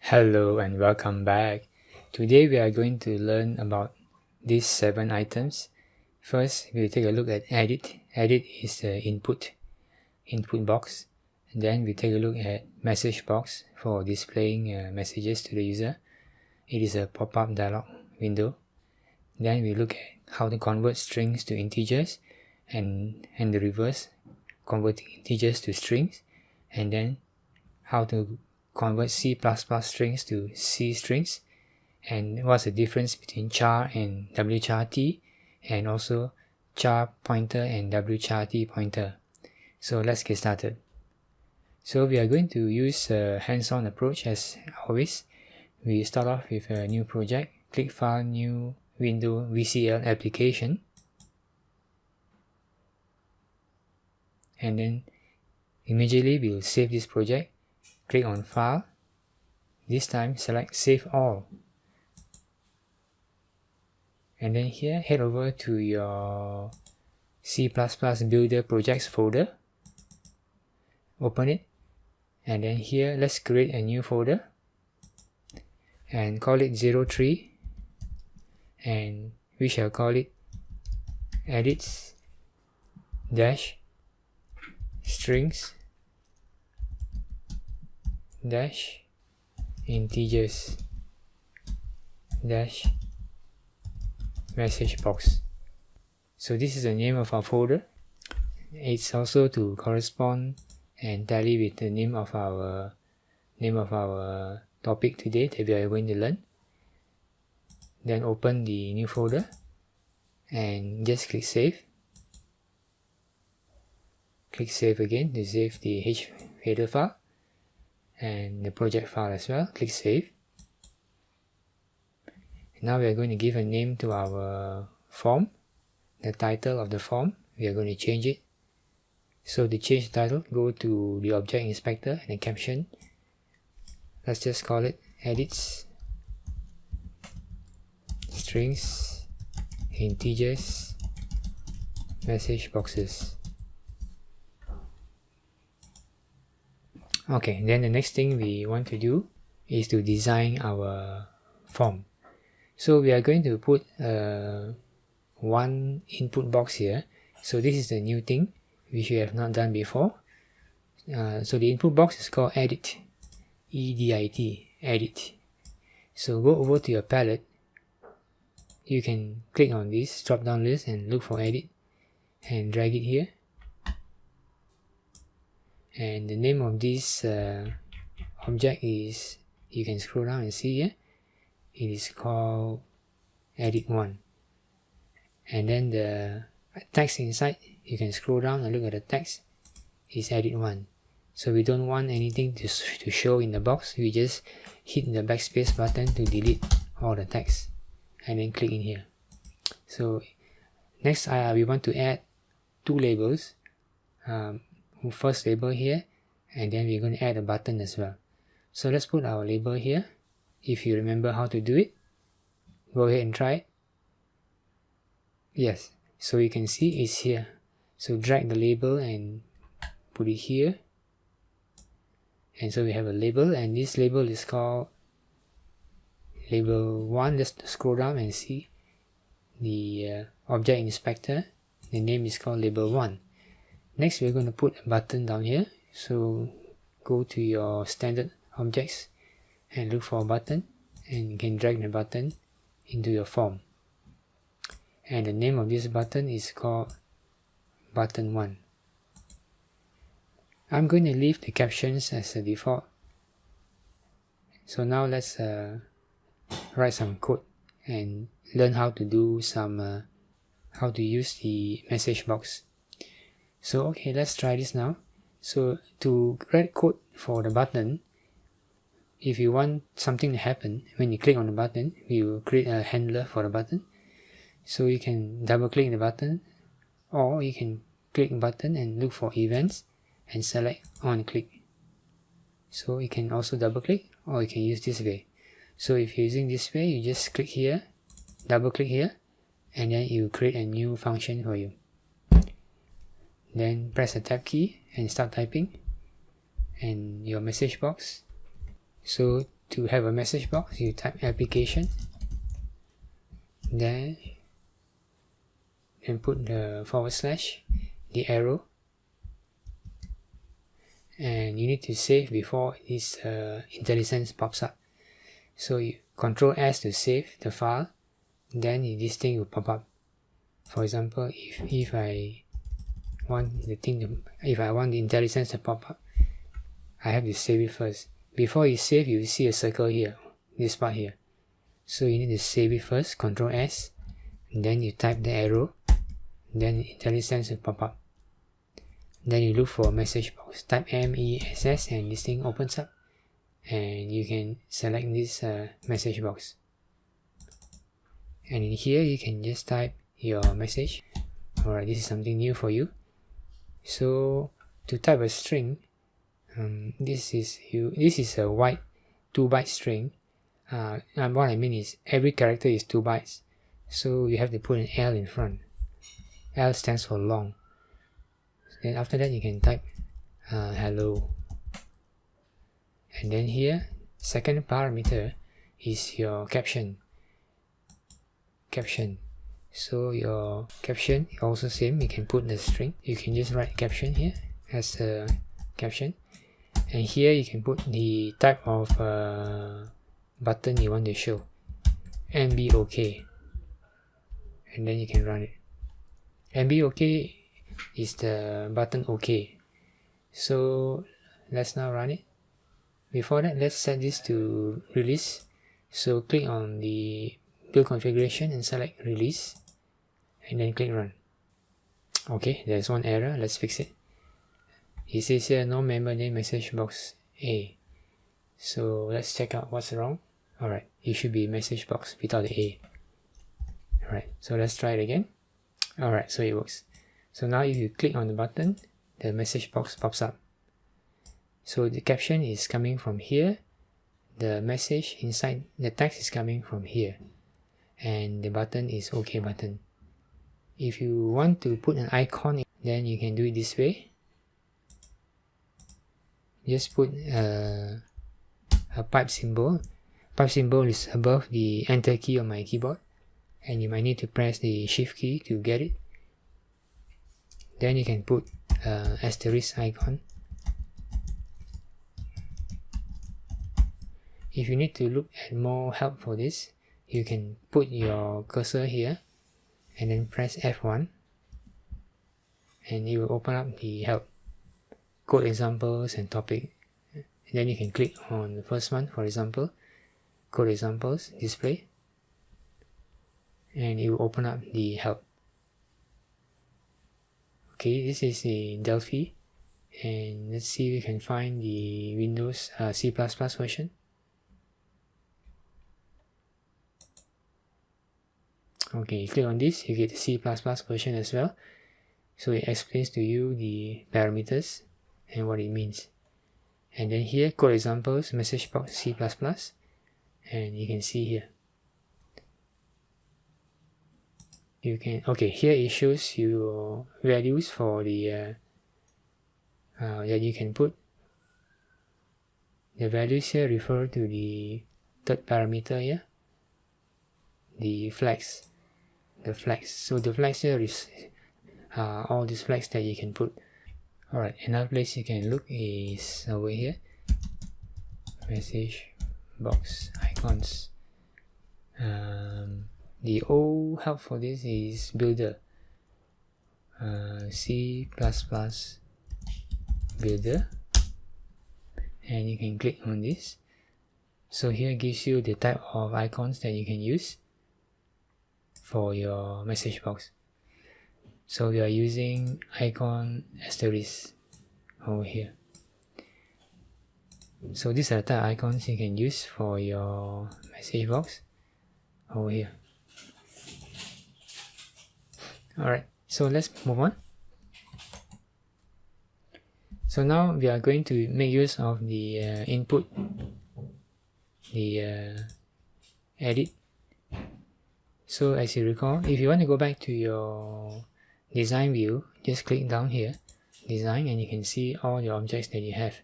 Hello and welcome back. Today we are going to learn about these 7 items. First, we'll take a look at edit. Edit is the input box. And then we take a look at message box for displaying messages to the user. It is a pop-up dialog window. Then we look at how to convert strings to integers and the reverse, converting integers to strings, and then how to convert C++ strings to C strings, and what's the difference between char and wchrt, and also char pointer and wchrt pointer. So let's get started. So we are going to use a hands-on approach as always. We start off with a new project, click File, New Window, VCL Application, and then immediately we'll save this project. Click on File. This time select Save All. And then here head over to your C++ Builder Projects folder. Open it. And then here let's create a new folder. And call it 03. And we shall call it edits dash strings dash integers dash message box. So this is the name of our folder. It's also to correspond and tally with the name of our topic today that we are going to learn. Then open the new folder and just click Save. Click Save again to save the H header file and the project file as well. Click Save. Now we are going to give a name to our form. The title of the form, we are going to change it. So to change the title, go to the Object Inspector and the caption. Let's just call it Edits Strings Integers Message Boxes. Okay, then the next thing we want to do is to design our form. So we are going to put one input box here. So this is the new thing which we have not done before. So the input box is called Edit, E-D-I-T, Edit. So go over to your palette. You can click on this drop down list and look for Edit and drag it here. And the name of this object is, you can scroll down and see here, it is called Edit1. And then the text inside, you can scroll down and look at the text, is Edit1. So we don't want anything to show in the box, we just hit the backspace button to delete all the text and then click in here. So next we want to add 2 labels. First label here, and then we're going to add a button as well. So let's put our label here. If you remember how to do it, go ahead and try it. Yes, so you can see it's here. So drag the label and put it here, and so we have a label, and this label is called label 1. Let's scroll down and see the object inspector. The name is called label 1. Next, we're going to put a button down here. So go to your standard objects and look for a button, and you can drag the button into your form. And the name of this button is called button 1. I'm going to leave the captions as a default. So now let's write some code and learn how to do some how to use the message box. So okay, let's try this now. So to write code for the button, if you want something to happen when you click on the button, we will create a handler for the button. So you can double click the button, or you can click the button and look for events and select on click. So you can also double click, or you can use this way. So if you're using this way, you just click here, double click here, and then you create a new function for you. Then press the tab key and start typing and your message box. So to have a message box, you type application, then put the / the arrow, and you need to save before this IntelliSense pops up. So you Control S to save the file, then this thing will pop up. For example, if I want the IntelliSense to pop up, I have to save it first. Before you save, you will see a circle here, this part here. So you need to save it first, Control S, and then you type the arrow, then IntelliSense will pop up. Then you look for MessageBox, type MESS, and this thing opens up, and you can select this MessageBox. And in here you can just type your message. Alright, this is something new for you. So to type a string, this is a white 2-byte string. And what I mean is every character is 2 bytes, so you have to put an L in front. L stands for long. Then after that you can type hello, and then here second parameter is your caption. So your caption also same, you can put the string, you can just write caption here as a caption, and here you can put the type of button you want to show, MBOK, and then you can run it. MBOK is the button OK. So let's now run it. Before that, let's set this to release. So click on the build configuration and select release, and then click run. Okay, there's one error, let's fix it. It says here no member name MessageBox A. So let's check out what's wrong. Alright, it should be MessageBox without the A. Alright, so let's try it again. Alright, so it works. So now if you click on the button, the message box pops up. So the caption is coming from here, the message inside the text is coming from here, and the button is OK button. If you want to put an icon, then you can do it this way. Just put a pipe symbol. Pipe symbol is above the enter key on my keyboard, and you might need to press the shift key to get it. Then you can put asterisk icon. If you need to look at more help for this, you can put your cursor here and then press F1, and it will open up the help, code examples and topic. And then you can click on the first one, for example, code examples, display, and it will open up the help. Okay, this is the Delphi, and let's see if we can find the Windows C++ version. Okay, click on this, you get the C++ version as well. So it explains to you the parameters and what it means. And then here, code examples, MessageBox C++, and you can see here. You can, okay, here it shows you values for the that you can put. The values here refer to the third parameter here, the flags. So the flags here is all these flags that you can put. Alright, another place you can look is over here, message box icons. The old help for this is builder, C++ builder, and you can click on this. So here it gives you the type of icons that you can use for your message box. So we are using icon asterisk over here. So these are the type of icons you can use for your message box over here. Alright, so let's move on. So now we are going to make use of the input, the edit. So as you recall, if you want to go back to your design view, just click down here, design, and you can see all your objects that you have.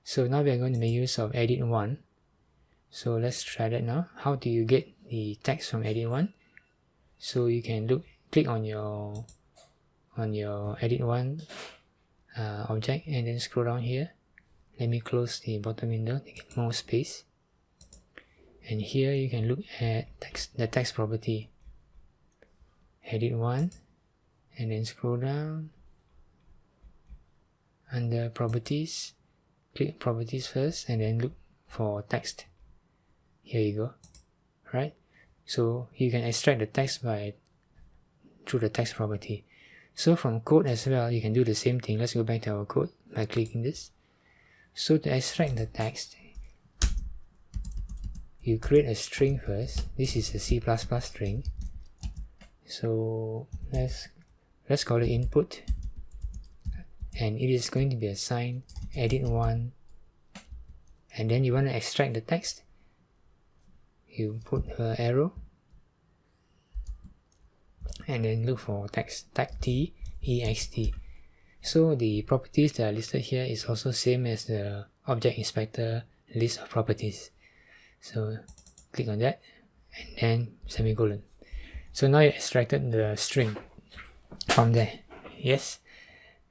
So now we are going to make use of edit 1. So let's try that now. How do you get the text from edit 1? So you can click on your edit 1 object and then scroll down here. Let me close the bottom window to get more space. And here you can look at the text property. Edit 1 and then scroll down. Under properties, click properties first and then look for text. Here you go. Right? So you can extract the text through the text property. So from code as well, you can do the same thing. Let's go back to our code by clicking this. So to extract the text, you create a string first. This is a C++ string. So let's call it input, and it is going to be assigned edit 1, and then you want to extract the text. You put an arrow and then look for text, tag t ext. So the properties that are listed here is also same as the object inspector list of properties. So click on that and then semicolon. So now you extracted the string from there. Yes.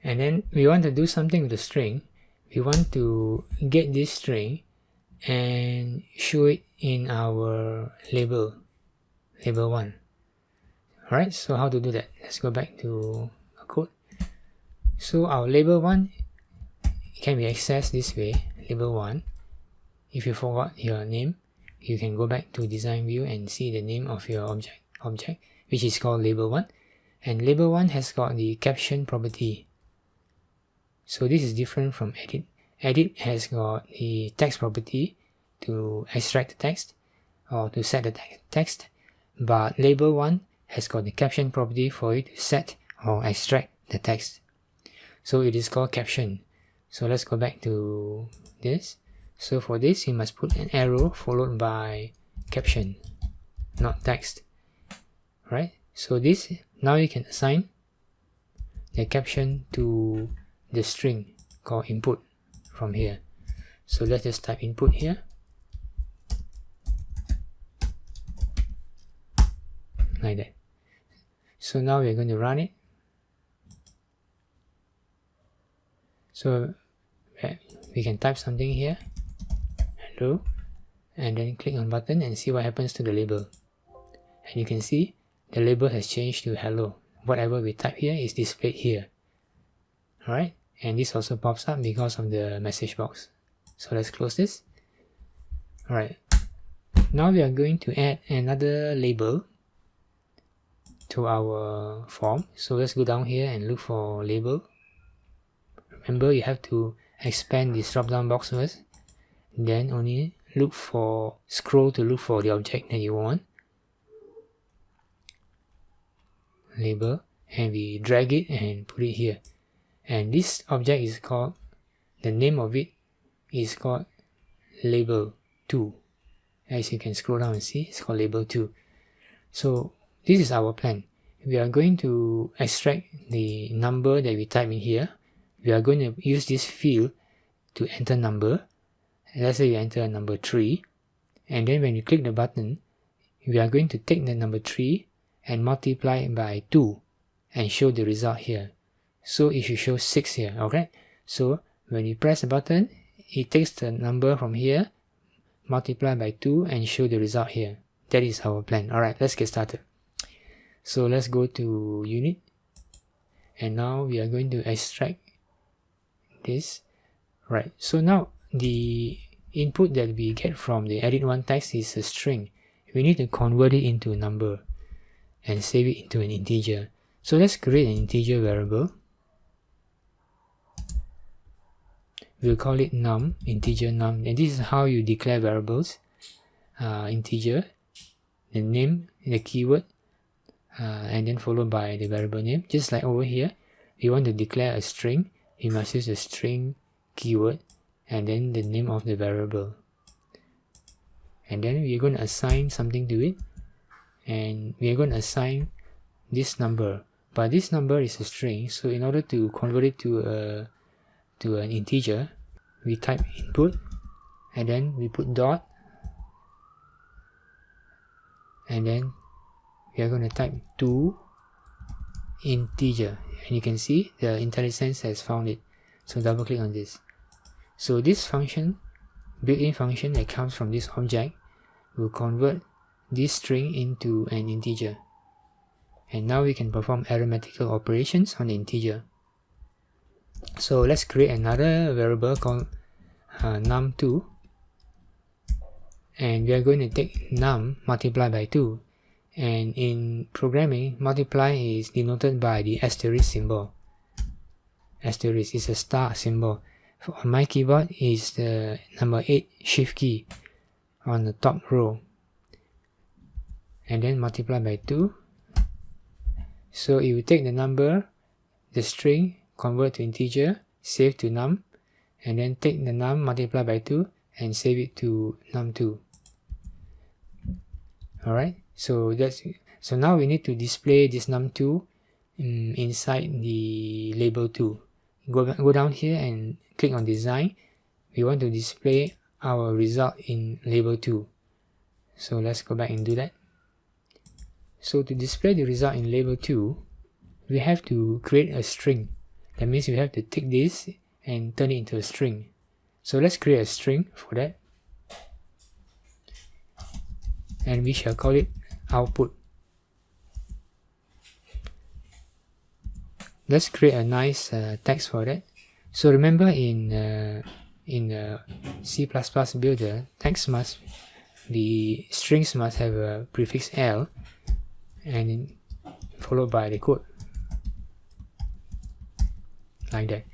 And then we want to do something with the string. We want to get this string and show it in our label 1. Alright, so how to do that? Let's go back to our code. So our label 1 can be accessed this way. Label 1. If you forgot your name, you can go back to design view and see the name of your object, which is called label 1. And label 1 has got the caption property. So this is different from edit. Edit has got the text property to extract the text or to set the text, but label 1 has got the caption property for it to set or extract the text. So it is called caption. So let's go back to this. So for this, you must put an arrow followed by caption, not text. Right? So this, now you can assign the caption to the string called input from here. So let's just type input here. Like that. So now we're going to run it. So we can type something here, hello, and then click on button and see what happens to the label. And you can see the label has changed to hello. Whatever we type here is displayed here. Alright, and this also pops up because of the message box. So let's close this. Alright, now we are going to add another label to our form. So let's go down here and look for label. Remember, you have to expand this drop down box first, then only scroll to look for the object that you want. Label, and we drag it and put it here. And this object is called, the name of it is called label 2. As you can scroll down and see, it's called label 2. So this is our plan. We are going to extract the number that we type in here. We are going to use this field to enter number. Let's say you enter number 3, and then when you click the button, we are going to take the number 3 and multiply it by 2 and show the result here. So it should show 6 here. Okay, so when you press the button, it takes the number from here, multiply by 2 and show the result here. That is our plan. Alright, let's get started. So let's go to unit, and now we are going to extract this. Right, so now the input that we get from the edit 1 text is a string. We need to convert it into a number and save it into an integer. So let's create an integer variable. We'll call it num, integer num, and this is how you declare variables. Integer, the name, the keyword, and then followed by the variable name. Just like over here, we want to declare a string, we must use the string keyword and then the name of the variable. And then we're going to assign something to it, and we're going to assign this number. But this number is a string, so in order to convert it to an integer, we type input and then we put dot and then we are going to type 2 integer, and you can see the IntelliSense has found it. So double click on this. So this function, built-in function that comes from this object, will convert this string into an integer, and now we can perform arithmetical operations on the integer. So let's create another variable called num2, and we are going to take num multiplied by 2, and in programming, multiply is denoted by the asterisk symbol. Asterisk is a star symbol. On my keyboard is the number 8 shift key on the top row, and then multiply by 2. So it will take the number, the string, convert to integer, save to num, and then take the num multiply by 2 and save it to num2. Alright, so now we need to display this num2 inside the label 2. Go down here and click on design. We want to display our result in label 2. So let's go back and do that. So to display the result in label 2, we have to create a string. That means we have to take this and turn it into a string. So let's create a string for that, and we shall call it output. Let's create a nice text for that. So remember in C++ builder, the strings must have a prefix L and followed by the code like that.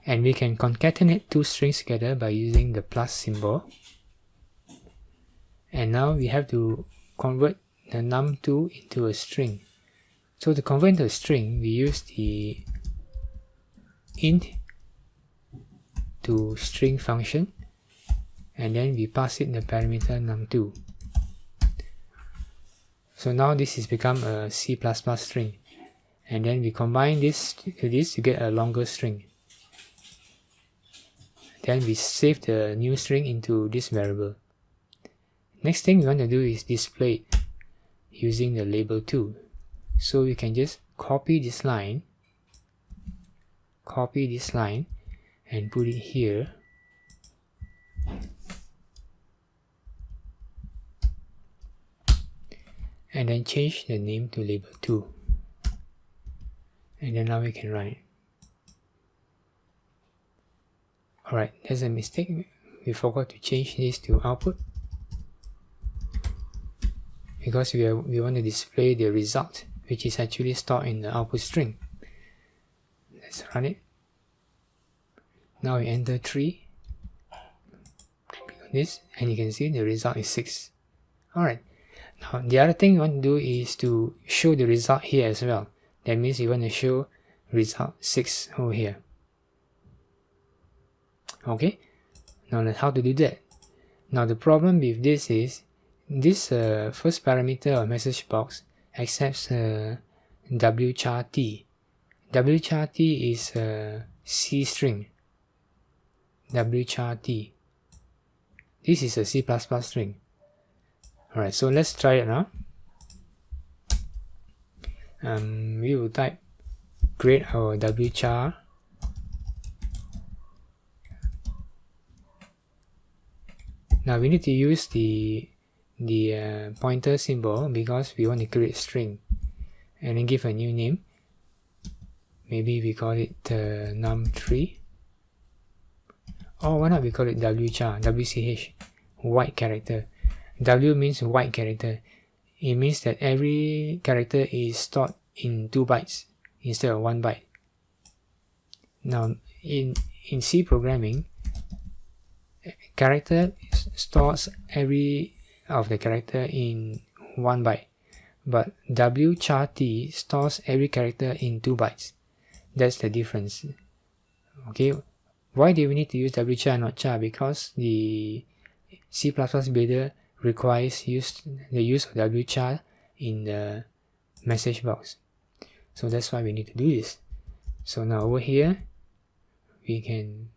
And we can concatenate two strings together by using the plus symbol. And now we have to convert the num2 into a string. So to convert into a string, we use the int to string function, and then we pass it the parameter num2. So now this has become a C++ string, and then we combine this to get a longer string. Then we save the new string into this variable. Next thing we want to do is display it using the label 2. So we can just copy this line, and put it here. And then change the name to label 2. And then now we can run it. Alright, there's a mistake. We forgot to change this to output, because we want to display the result, which is actually stored in the output string. Let's run it. Now we enter 3. Click on this, and you can see the result is 6. Alright. Now the other thing we want to do is to show the result here as well. That means you want to show result 6 over here. Okay. Now that's how to do that. Now the problem with this is this first parameter of MessageBox accepts wchar_t. wchar_t is a C string. wchar_t. This is a C++ string. Alright, so let's try it now. We will type create our wchar. Now we need to use the pointer symbol because we want to create string, and then give a new name. Maybe we call it num3, or why not we call it wchar, wch, white character. W means white character. It means that every character is stored in 2 bytes instead of 1 byte. Now in C programming, character stores every of the character in 1 byte, but wchar_t stores every character in 2 bytes. That's the difference. Okay, why do we need to use wchar not char? Because the C++ builder requires the use of wchar in the message box. So that's why we need to do this. So now over here we can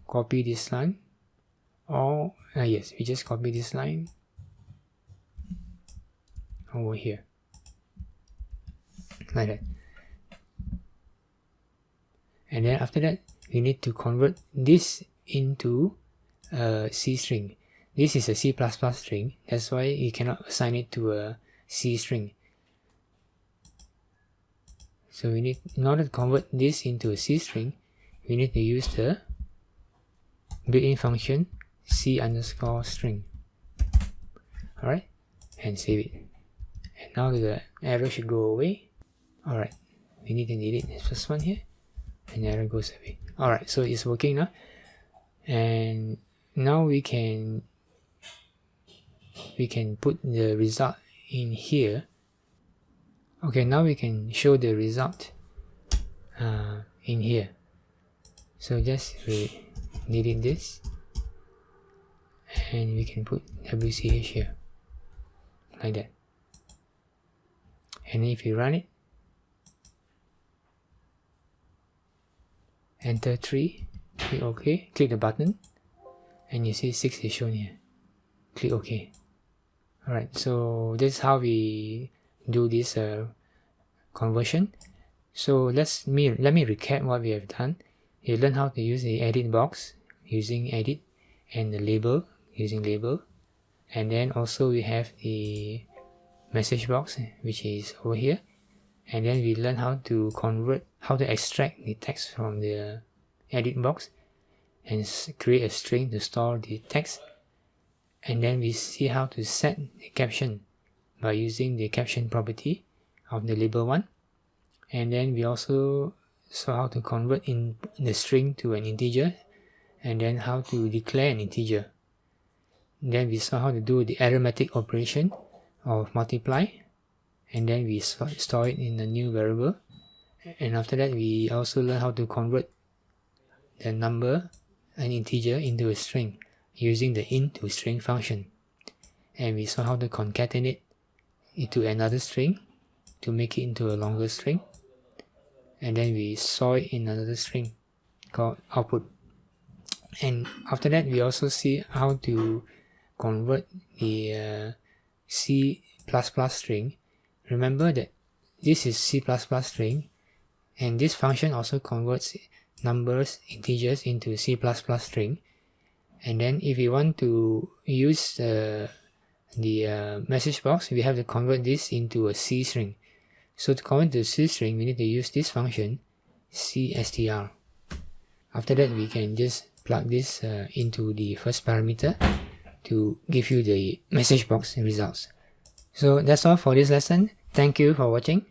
copy this line, or yes, we just copy this line over here, like that. And then after that, we need to convert this into a C string. This is a C++ string, that's why you cannot assign it to a C string. So we need, in order to convert this into a C string, we need to use the built-in function C_string. Alright, and save it. And now the error should go away. Alright, we need to delete this first one here, and the error goes away. Alright, so it's working now. And now we can put the result in here. Okay, now we can show the result in here. So just delete this, and we can put WCH here, like that. And if you run it, enter 3, click OK, click the button, and you see 6 is shown here. Click OK. Alright, so this is how we do this conversion. So let me recap what we have done. You learn how to use the edit box using edit, and the label using label, and then also we have the message box, which is over here. And then we learn how to extract the text from the edit box and create a string to store the text. And then we see how to set the caption by using the caption property of the label one. And then we also saw how to convert in the string to an integer, and then how to declare an integer. Then we saw how to do the arithmetic operation of multiply, and then we store it in a new variable. And after that, we also learn how to convert the number, an integer, into a string using the int to string function. And we saw how to concatenate it to another string to make it into a longer string. And then we saw it in another string called output. And after that, we also see how to convert the C++ string. Remember that this is C++ string, and this function also converts numbers, integers, into C++ string. And then if we want to use the message box, we have to convert this into a C string. So to convert to C string, we need to use this function cstr. After that, we can just plug this into the first parameter to give you the message box results. So that's all for this lesson. Thank you for watching.